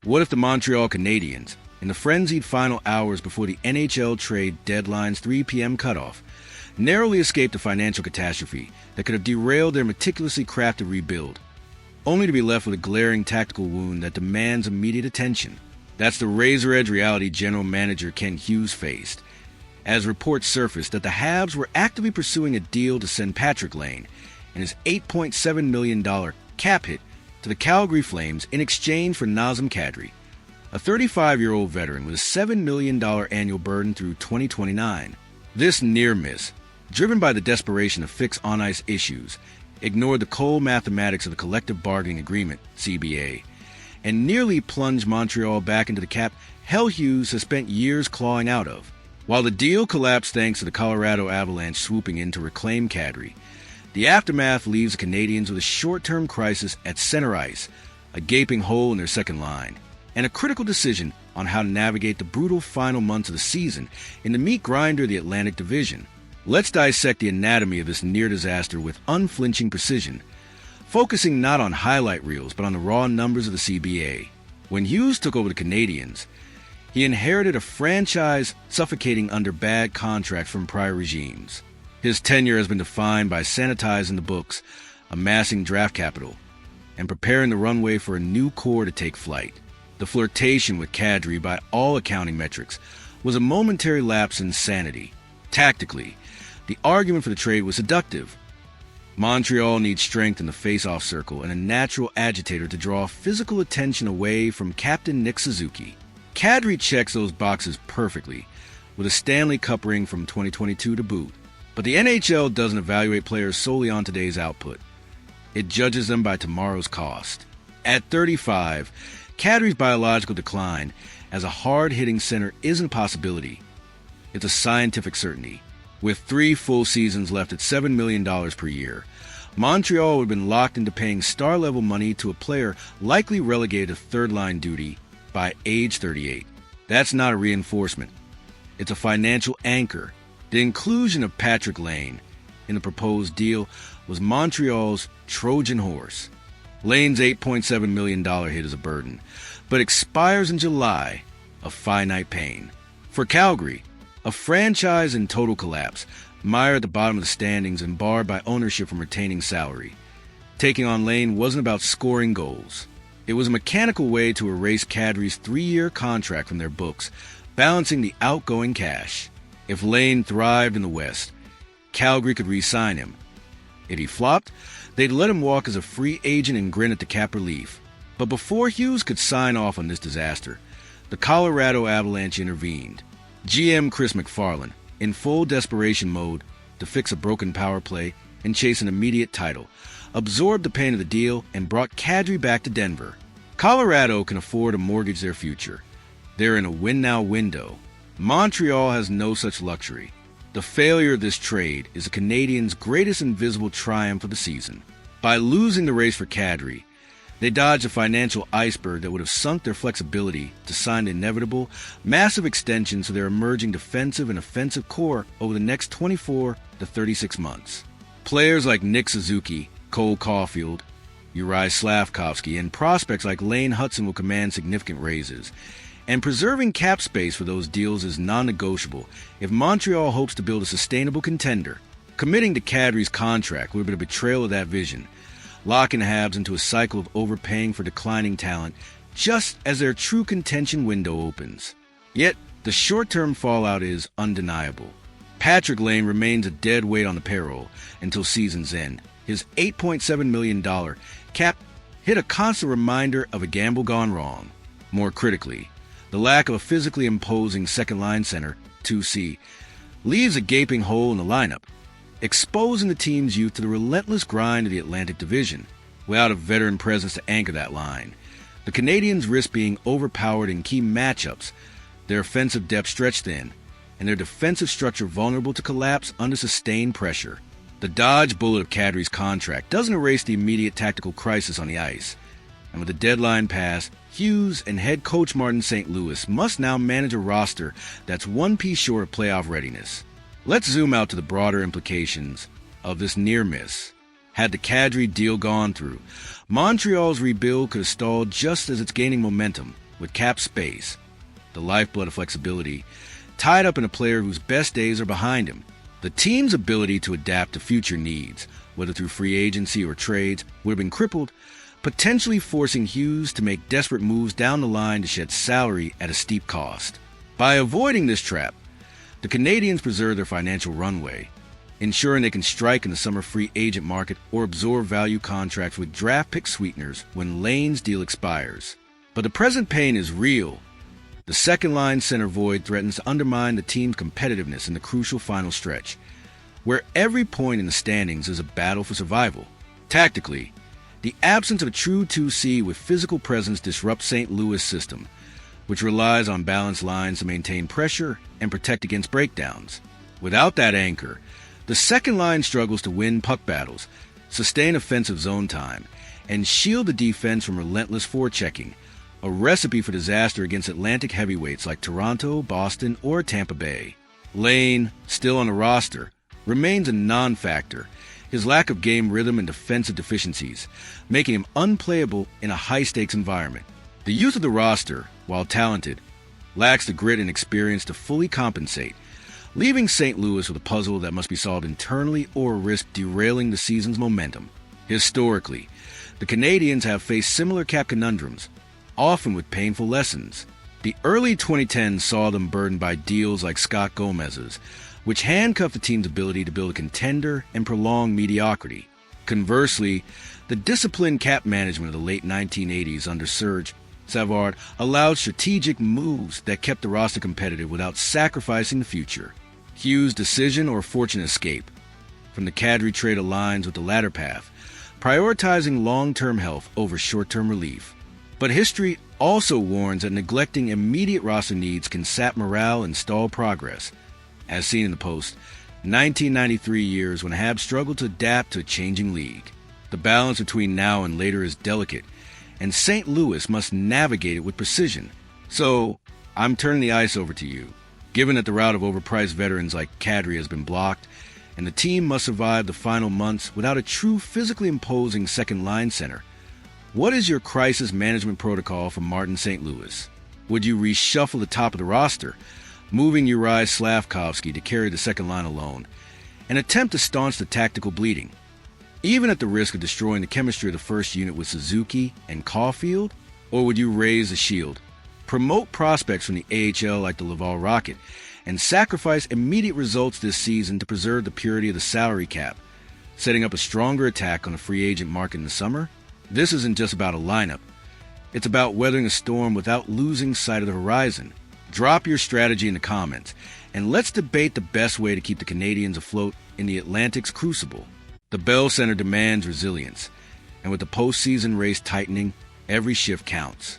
What if the Montreal Canadiens, in the frenzied final hours before the NHL trade deadline's 3 p.m. cutoff, narrowly escaped a financial catastrophe that could have derailed their meticulously crafted rebuild, only to be left with a glaring tactical wound that demands immediate attention? That's the razor-edge reality general manager Ken Hughes faced, as reports surfaced that the Habs were actively pursuing a deal to send Patrick Lane and his $8.7 million cap hit to the Calgary Flames in exchange for Nazem Kadri, a 35-year-old veteran with a $7 million annual burden through 2029. This near miss, driven by the desperation to fix on-ice issues, ignored the cold mathematics of the collective bargaining agreement, CBA, and nearly plunged Montreal back into the cap hell Hughes has spent years clawing out of. While the deal collapsed thanks to the Colorado Avalanche swooping in to reclaim Kadri, the aftermath leaves the Canadiens with a short-term crisis at center ice, a gaping hole in their second line, and a critical decision on how to navigate the brutal final months of the season in the meat grinder of the Atlantic Division. Let's dissect the anatomy of this near disaster with unflinching precision, focusing not on highlight reels but on the raw numbers of the CBA. When Hughes took over the Canadiens, he inherited a franchise suffocating under bad contracts from prior regimes. His tenure has been defined by sanitizing the books, amassing draft capital, and preparing the runway for a new core to take flight. The flirtation with Kadri, by all accounting metrics, was a momentary lapse in sanity. Tactically, the argument for the trade was seductive. Montreal needs strength in the face-off circle and a natural agitator to draw physical attention away from Captain Nick Suzuki. Kadri checks those boxes perfectly, with a Stanley Cup ring from 2022 to boot. But the NHL doesn't evaluate players solely on today's output. It judges them by tomorrow's cost. At 35, Kadri's biological decline as a hard-hitting center isn't a possibility. It's a scientific certainty. With 3 full seasons left at $7 million per year, Montreal would have been locked into paying star-level money to a player likely relegated to third-line duty by age 38. That's not a reinforcement. It's a financial anchor. The inclusion of Patrick Lane in the proposed deal was Montreal's Trojan horse. Lane's $8.7 million hit is a burden, but expires in July, a finite pain. For Calgary, a franchise in total collapse, mired at the bottom of the standings and barred by ownership from retaining salary. Taking on Lane wasn't about scoring goals. It was a mechanical way to erase Kadri's 3-year contract from their books, balancing the outgoing cash. If Lane thrived in the West, Calgary could re-sign him. If he flopped, they'd let him walk as a free agent and grin at the cap relief. But before Hughes could sign off on this disaster, the Colorado Avalanche intervened. GM Chris McFarland, in full desperation mode to fix a broken power play and chase an immediate title, absorbed the pain of the deal and brought Kadri back to Denver. Colorado can afford to mortgage their future. They're in a win-now window. Montreal has no such luxury. The failure of this trade is the Canadiens' greatest invisible triumph of the season. By losing the race for Kadri, they dodged a financial iceberg that would have sunk their flexibility to sign the inevitable, massive extensions to their emerging defensive and offensive core over the next 24 to 36 months. Players like Nick Suzuki, Cole Caulfield, Uri Slavkovsky, and prospects like Lane Hutson will command significant raises. And preserving cap space for those deals is non-negotiable if Montreal hopes to build a sustainable contender. Committing to Kadri's contract would have been a betrayal of that vision, locking the Habs into a cycle of overpaying for declining talent just as their true contention window opens. Yet, the short-term fallout is undeniable. Patrick Lane remains a dead weight on the payroll until season's end. His $8.7 million cap hit a constant reminder of a gamble gone wrong. More critically, the lack of a physically imposing second-line center, 2C, leaves a gaping hole in the lineup, exposing the team's youth to the relentless grind of the Atlantic Division. Without a veteran presence to anchor that line, the Canadiens risk being overpowered in key matchups, their offensive depth stretched thin, and their defensive structure vulnerable to collapse under sustained pressure. The dodge bullet of Kadri's contract doesn't erase the immediate tactical crisis on the ice, and with the deadline passed, Hughes and head coach Martin St. Louis must now manage a roster that's one piece short of playoff readiness. Let's zoom out to the broader implications of this near miss. Had the Kadri deal gone through, Montreal's rebuild could have stalled just as it's gaining momentum. with cap space, the lifeblood of flexibility, tied up in a player whose best days are behind him. The team's ability to adapt to future needs, whether through free agency or trades, would have been crippled, potentially forcing Hughes to make desperate moves down the line to shed salary at a steep cost. By avoiding this trap, the Canadiens preserve their financial runway, ensuring they can strike in the summer free agent market or absorb value contracts with draft pick sweeteners when Lane's deal expires. But the present pain is real. The second-line center void threatens to undermine the team's competitiveness in the crucial final stretch, where every point in the standings is a battle for survival. Tactically, the absence of a true 2C with physical presence disrupts St. Louis' system, which relies on balanced lines to maintain pressure and protect against breakdowns. Without that anchor, the second line struggles to win puck battles, sustain offensive zone time, and shield the defense from relentless forechecking, a recipe for disaster against Atlantic heavyweights like Toronto, Boston, or Tampa Bay. Lane, still on the roster, remains a non-factor, his lack of game rhythm and defensive deficiencies, making him unplayable in a high-stakes environment. The youth of the roster, while talented, lacks the grit and experience to fully compensate, leaving St. Louis with a puzzle that must be solved internally or risk derailing the season's momentum. Historically, the Canadiens have faced similar cap conundrums, often with painful lessons. The early 2010s saw them burdened by deals like Scott Gomez's, which handcuffed the team's ability to build a contender and prolong mediocrity. Conversely, the disciplined cap management of the late 1980s under Serge Savard allowed strategic moves that kept the roster competitive without sacrificing the future. Hughes' decision or fortunate escape from the Kadri trade aligns with the latter path, prioritizing long-term health over short-term relief. But history also warns that neglecting immediate roster needs can sap morale and stall progress, as seen in the post-1993 years when Habs struggled to adapt to a changing league. The balance between now and later is delicate, and St. Louis must navigate it with precision. So, I'm turning the ice over to you. Given that the route of overpriced veterans like Kadri has been blocked, and the team must survive the final months without a true physically imposing second-line center, what is your crisis management protocol for Martin St. Louis? Would you reshuffle the top of the roster, moving Uri Slavkovsky to carry the second line alone, and attempt to staunch the tactical bleeding, even at the risk of destroying the chemistry of the first unit with Suzuki and Caulfield? Or would you raise the shield, promote prospects from the AHL like the Laval Rocket, and sacrifice immediate results this season to preserve the purity of the salary cap, setting up a stronger attack on the free agent market in the summer? This isn't just about a lineup. It's about weathering a storm without losing sight of the horizon. Drop your strategy in the comments, and let's debate the best way to keep the Canadiens afloat in the Atlantic's crucible. The Bell Center demands resilience, and with the postseason race tightening, every shift counts.